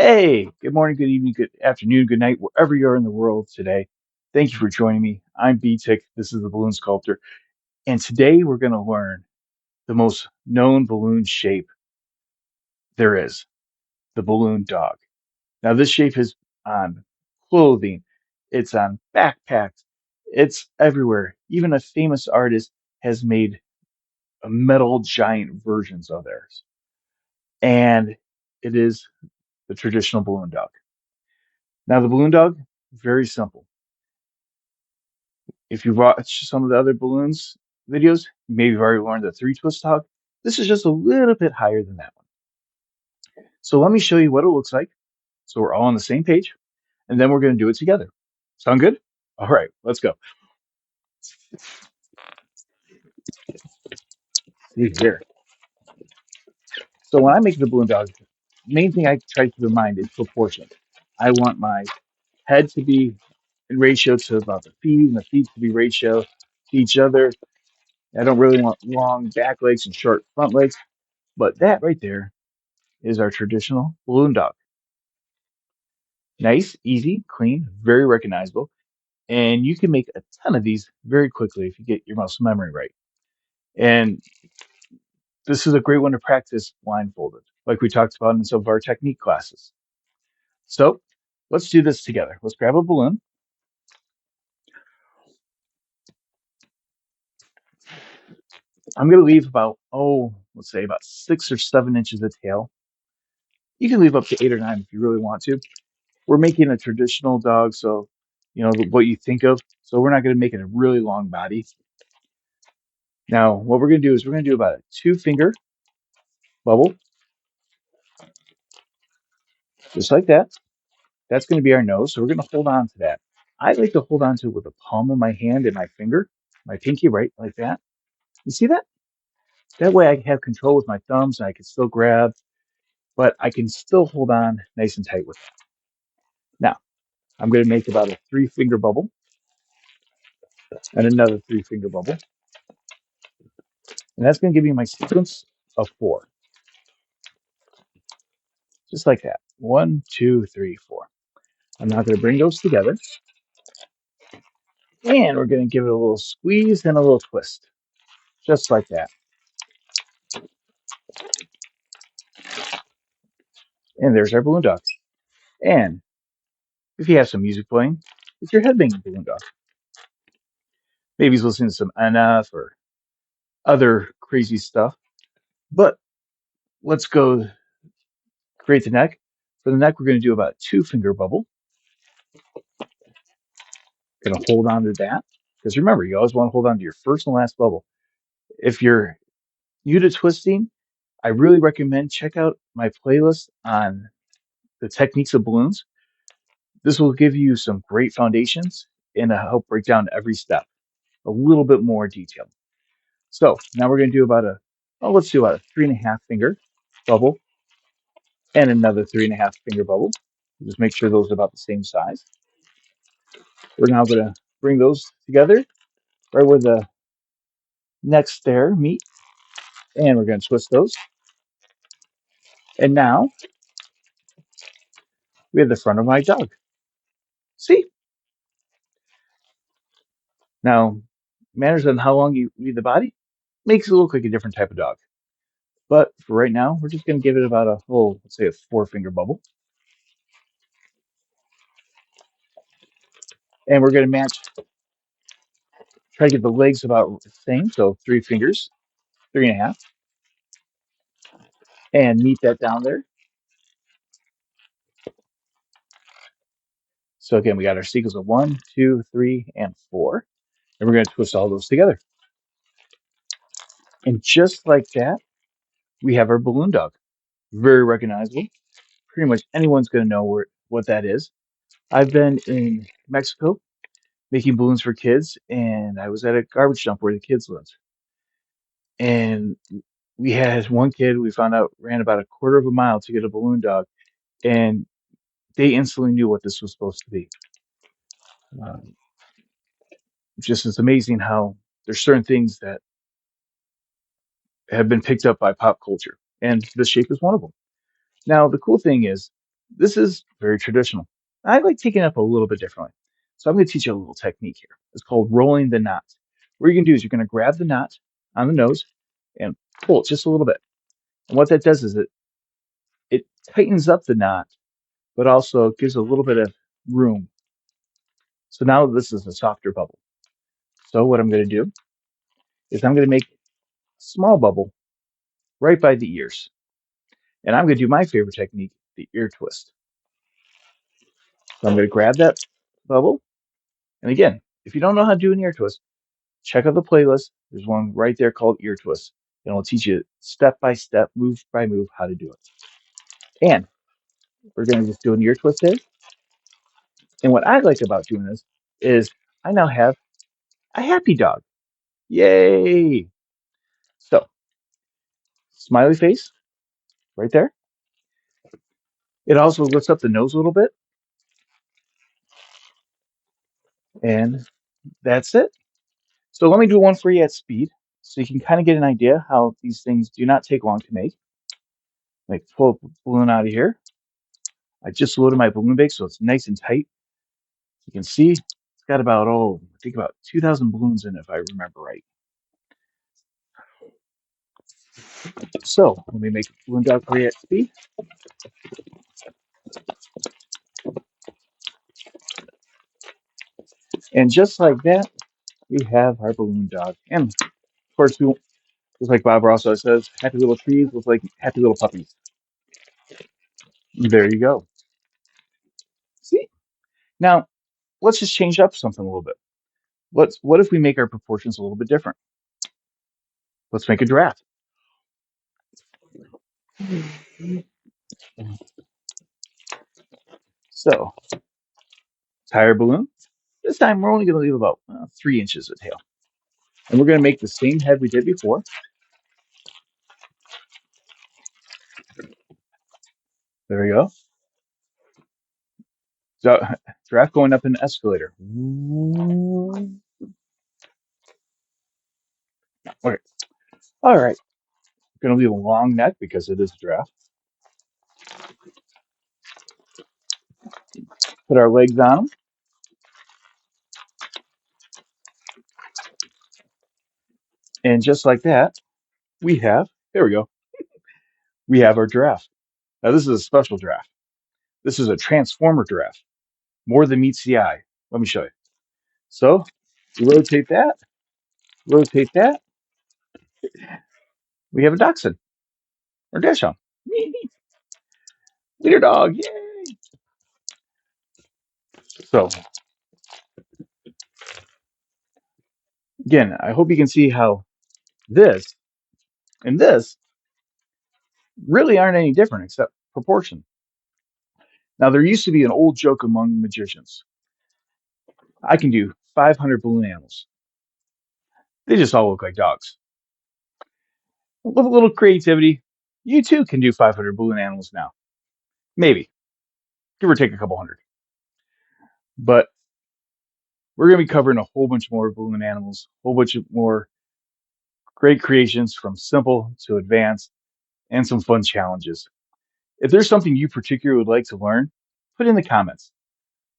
Hey, good morning, good evening, good afternoon, good night, wherever you are in the world today. Thank you for joining me. I'm B-Tick. This is the Balloon Sculptor. And today we're going to learn the most known balloon shape there is, the balloon dog. Now, this shape is on clothing, it's on backpacks, it's everywhere. Even a famous artist has made a metal giant versions of theirs. And it is the traditional balloon dog. Now, the balloon dog, very simple. If you've watched some of the other balloons videos, you maybe have already learned the three twist dog. This is just a little bit higher than that one. So let me show you what it looks like. So we're all on the same page, and then we're going to do it together. Sound good? All right, let's go. See here. So when I make the balloon dog, main thing I try to keep in mind is proportion. I want my head to be in ratio to about the feet, and the feet to be ratio to each other. I don't really want long back legs and short front legs, but that right there is our traditional balloon dog. Nice, easy, clean, very recognizable, and you can make a ton of these very quickly if you get your muscle memory right. And this is a great one to practice blindfolded, like we talked about in some of our technique classes. So let's do this together. Let's grab a balloon. I'm going to leave about, let's say about 6 or 7 inches of tail. You can leave up to 8 or 9 if you really want to. We're making a traditional dog, so what you think of. So we're not going to make it a really long body. Now, what we're going to do is we're going to do about a 2 finger bubble, just like that. That's going to be our nose. So we're going to hold on to that. I like to hold on to it with the palm of my hand and my finger, my pinky, right like that. You see that? That way I have control with my thumbs and I can still grab, but I can still hold on nice and tight with it. Now, I'm going to make about a 3 finger bubble and another 3 finger bubble. And that's going to give me my sequence of four, just like that. One, two, three, four. I'm now going to bring those together and we're going to give it a little squeeze and a little twist, just like that. And there's our balloon dog. And if you have some music playing, it's your headbanging balloon dog. Maybe he's listening to some NF or other crazy stuff. But let's go create the neck. For the neck, we're going to do about a 2 finger bubble. Going to hold on to that. Because remember, you always want to hold on to your first and last bubble. If you're new to twisting, I really recommend check out my playlist on the techniques of balloons. This will give you some great foundations and help break down every step a little bit more detailed. So now we're going to do let's do about a 3.5 finger bubble and another 3.5 finger bubble. Just make sure those are about the same size. We're now going to bring those together right where the necks there meet, and we're going to twist those. And now we have the front of my dog. See? Now, matters on how long you leave the body makes it look like a different type of dog. But for right now, we're just going to give it about let's say a 4 finger bubble. And we're going to try to get the legs about the same. So 3 fingers, 3.5, and meet that down there. So again, we got our sequence of 1, 2, 3, and 4. And we're going to twist all those together. And just like that, we have our balloon dog. Very recognizable. Pretty much anyone's going to know what that is. I've been in Mexico making balloons for kids, and I was at a garbage dump where the kids lived. And we had one kid we found out ran about a quarter of a mile to get a balloon dog, and they instantly knew what this was supposed to be. Um, just it's amazing how there's certain things that have been picked up by pop culture, and this shape is one of them. Now, the cool thing is This is very traditional. I like taking it up a little bit differently. So I'm going to teach you a little technique here. It's called rolling the knot. What you're going to do is you're going to grab the knot on the nose and pull it just a little bit. And what that does is it tightens up the knot, but also gives a little bit of room. So now this is a softer bubble. So what I'm going to do is I'm going to make a small bubble right by the ears. And I'm going to do my favorite technique, the ear twist. So I'm going to grab that bubble. And again, if you don't know how to do an ear twist, check out the playlist. There's one right there called Ear Twist. And it'll teach you step by step, move by move, how to do it. And we're going to just do an ear twist there. And what I like about doing this is I now have a happy dog. Yay! So, smiley face right there. It also lifts up the nose a little bit. And that's it. So let me do one for you at speed so you can kind of get an idea how these things do not take long to make. Like pull a balloon out of here. I just loaded my balloon bag so it's nice and tight. You can see it's got about, I think about 2,000 balloons in it if I remember right. So let me make a balloon dog for you at speed. And just like that, we have our balloon dog. And of course, just like Bob Ross always says, happy little trees look like happy little puppies. There you go. See? Now, let's just change up something a little bit. What if we make our proportions a little bit different? Let's make a giraffe. So, tire balloon. This time we're only going to leave about 3 inches of tail. And we're going to make the same head we did before. There we go. So, giraffe going up an escalator. Okay. All right. We're going to leave a long neck because it is a giraffe. Put our legs on them. And just like that, there we go, we have our giraffe. Now, this is a special giraffe. This is a transformer giraffe. More than meets the eye. Let me show you. So, you rotate that. We have a dachshund or dachshund. Leader dog. Yay! So, again, I hope you can see how this and this really aren't any different except proportion. Now, there used to be an old joke among magicians. I can do 500 balloon animals. They just all look like dogs. With a little creativity, you too can do 500 balloon animals now. Maybe, give or take a couple hundred. But we're going to be covering a whole bunch more balloon animals, a whole bunch of more great creations from simple to advanced, and some fun challenges. If there's something you particularly would like to learn, put in the comments.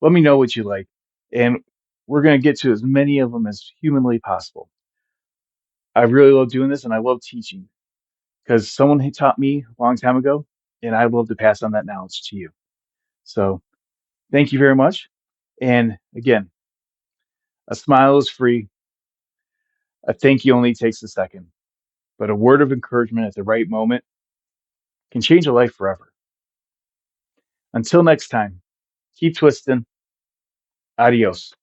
Let me know what you like, and we're going to get to as many of them as humanly possible. I really love doing this, and I love teaching because someone had taught me a long time ago, and I love to pass on that knowledge to you. So thank you very much. And again, a smile is free. A thank you only takes a second, but a word of encouragement at the right moment can change a life forever. Until next time, keep twisting. Adios.